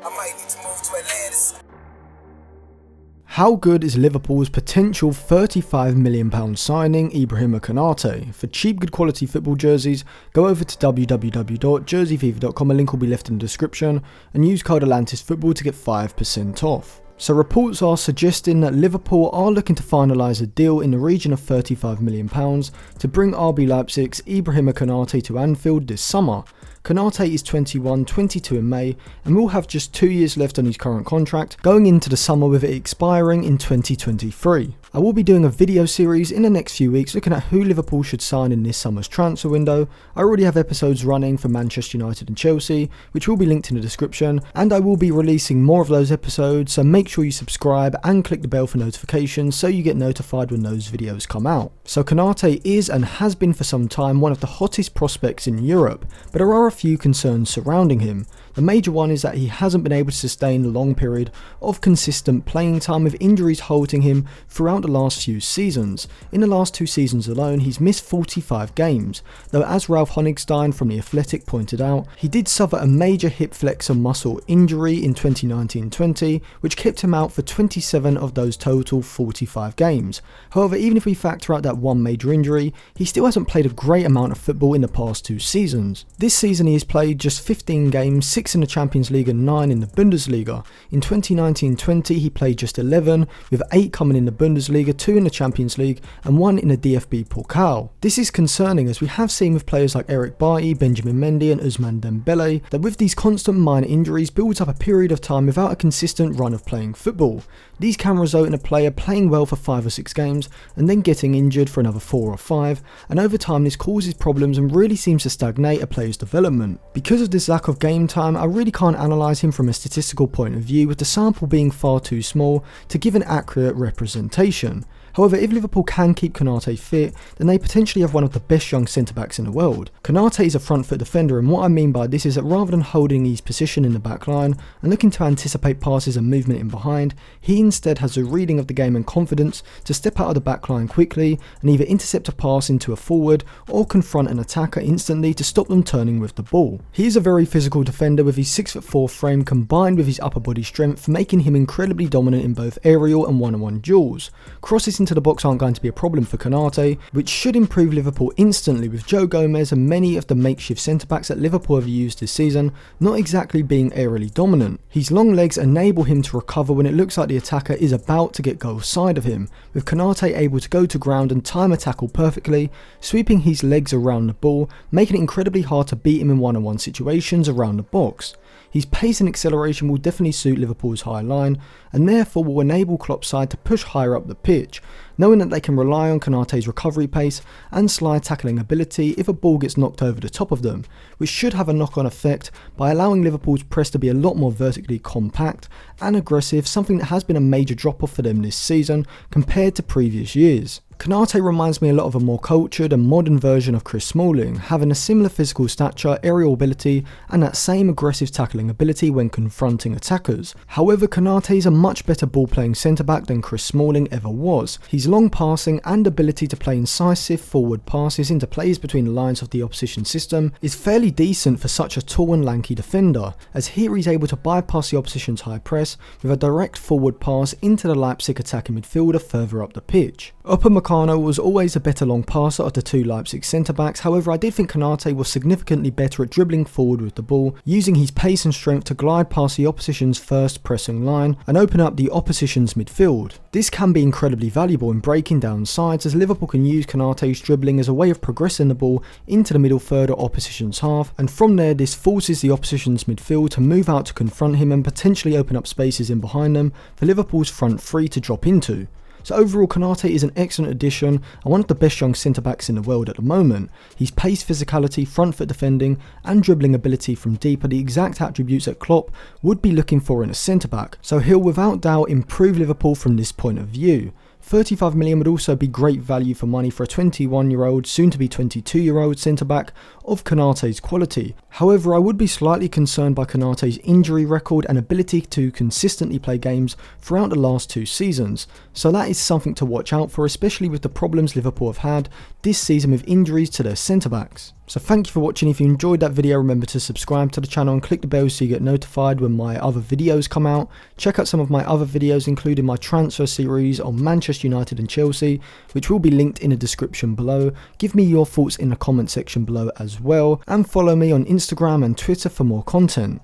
I might need to move to Atlantis. How good is Liverpool's potential £35 million signing Ibrahima Konate? For cheap, good quality football jerseys, go over to www.jerseyfever.com, a link will be left in the description, and use code atlantisfootball to get 5% off. So reports are suggesting that Liverpool are looking to finalise a deal in the region of £35 million to bring RB Leipzig's Ibrahima Konate to Anfield this summer. Konate is 21, 22 in May, and will have just 2 years left on his current contract, going into the summer with it expiring in 2023. I will be doing a video series in the next few weeks looking at who Liverpool should sign in this summer's transfer window. I already have episodes running for Manchester United and Chelsea, which will be linked in the description, and I will be releasing more of those episodes, so make sure you subscribe and click the bell for notifications so you get notified when those videos come out. So Konate is and has been for some time one of the hottest prospects in Europe, but there are a few concerns surrounding him. The major one is that he hasn't been able to sustain a long period of consistent playing time, with injuries halting him throughout the last few seasons. In the last 2 seasons alone, he's missed 45 games, though as Ralph Honigstein from The Athletic pointed out, he did suffer a major hip flexor muscle injury in 2019-20, which kept him out for 27 of those total 45 games. However, even if we factor out that one major injury, he still hasn't played a great amount of football in the past 2 seasons. This season he has played just 15 games, 6 in the Champions League and 9 in the Bundesliga. In 2019-20 he played just 11, with 8 coming in the Bundesliga, 2 in the Champions League and 1 in the DFB Pokal. This is concerning, as we have seen with players like Eric Bailly, Benjamin Mendy and Ousmane Dembele, that with these constant minor injuries builds up a period of time without a consistent run of playing football. These can result in a player playing well for 5 or 6 games and then getting injured for another 4 or 5, and over time this causes problems and really seems to stagnate a player's development. Because of this lack of game time, I really can't analyse him from a statistical point of view, with the sample being far too small to give an accurate representation. However, if Liverpool can keep Konate fit, then they potentially have one of the best young centre-backs in the world. Konate is a front foot defender, and what I mean by this is that rather than holding his position in the back line and looking to anticipate passes and movement in behind, he instead has the reading of the game and confidence to step out of the back line quickly and either intercept a pass into a forward or confront an attacker instantly to stop them turning with the ball. He is a very physical defender, with his 6'4" frame combined with his upper body strength making him incredibly dominant in both aerial and one-on-one duels. Crosses into the box aren't going to be a problem for Konate, which should improve Liverpool instantly, with Joe Gomez and many of the makeshift centre-backs that Liverpool have used this season not exactly being aerially dominant. His long legs enable him to recover when it looks like the attacker is about to get goal side of him, with Konate able to go to ground and time a tackle perfectly, sweeping his legs around the ball, making it incredibly hard to beat him in one-on-one situations around the box. His pace and acceleration will definitely suit Liverpool's high line, and therefore will enable Klopp's side to push higher up the pitch, knowing that they can rely on Konate's recovery pace and slide tackling ability if a ball gets knocked over the top of them, which should have a knock-on effect by allowing Liverpool's press to be a lot more vertically compact and aggressive, something that has been a major drop-off for them this season compared to previous years. Konate reminds me a lot of a more cultured and modern version of Chris Smalling, having a similar physical stature, aerial ability and that same aggressive tackling ability when confronting attackers. However, Konate is a much better ball playing centre back than Chris Smalling ever was. His long passing and ability to play incisive forward passes into plays between the lines of the opposition system is fairly decent for such a tall and lanky defender, as here he's able to bypass the opposition's high press with a direct forward pass into the Leipzig attacking midfielder further up the pitch. Upamecano was always a better long passer of the 2 Leipzig centre-backs, however I did think Konate was significantly better at dribbling forward with the ball, using his pace and strength to glide past the opposition's first pressing line and open up the opposition's midfield. This can be incredibly valuable in breaking down sides, as Liverpool can use Konate's dribbling as a way of progressing the ball into the middle third or opposition's half, and from there this forces the opposition's midfield to move out to confront him and potentially open up spaces in behind them for Liverpool's front 3 to drop into. So overall, Konate is an excellent addition and one of the best young centre-backs in the world at the moment. His pace, physicality, front foot defending and dribbling ability from deep are the exact attributes that Klopp would be looking for in a centre-back, so he'll without doubt improve Liverpool from this point of view. 35 million would also be great value for money for a 21-year-old, soon to be 22-year-old centre-back of Konate's quality. However, I would be slightly concerned by Konate's injury record and ability to consistently play games throughout the last 2 seasons, so that is something to watch out for, especially with the problems Liverpool have had this season with injuries to their centre-backs. So thank you for watching. If you enjoyed that video, remember to subscribe to the channel and click the bell so you get notified when my other videos come out. Check out some of my other videos, including my transfer series on Manchester United and Chelsea, which will be linked in the description below. Give me your thoughts in the comment section below as well, and follow me on Instagram and Twitter for more content.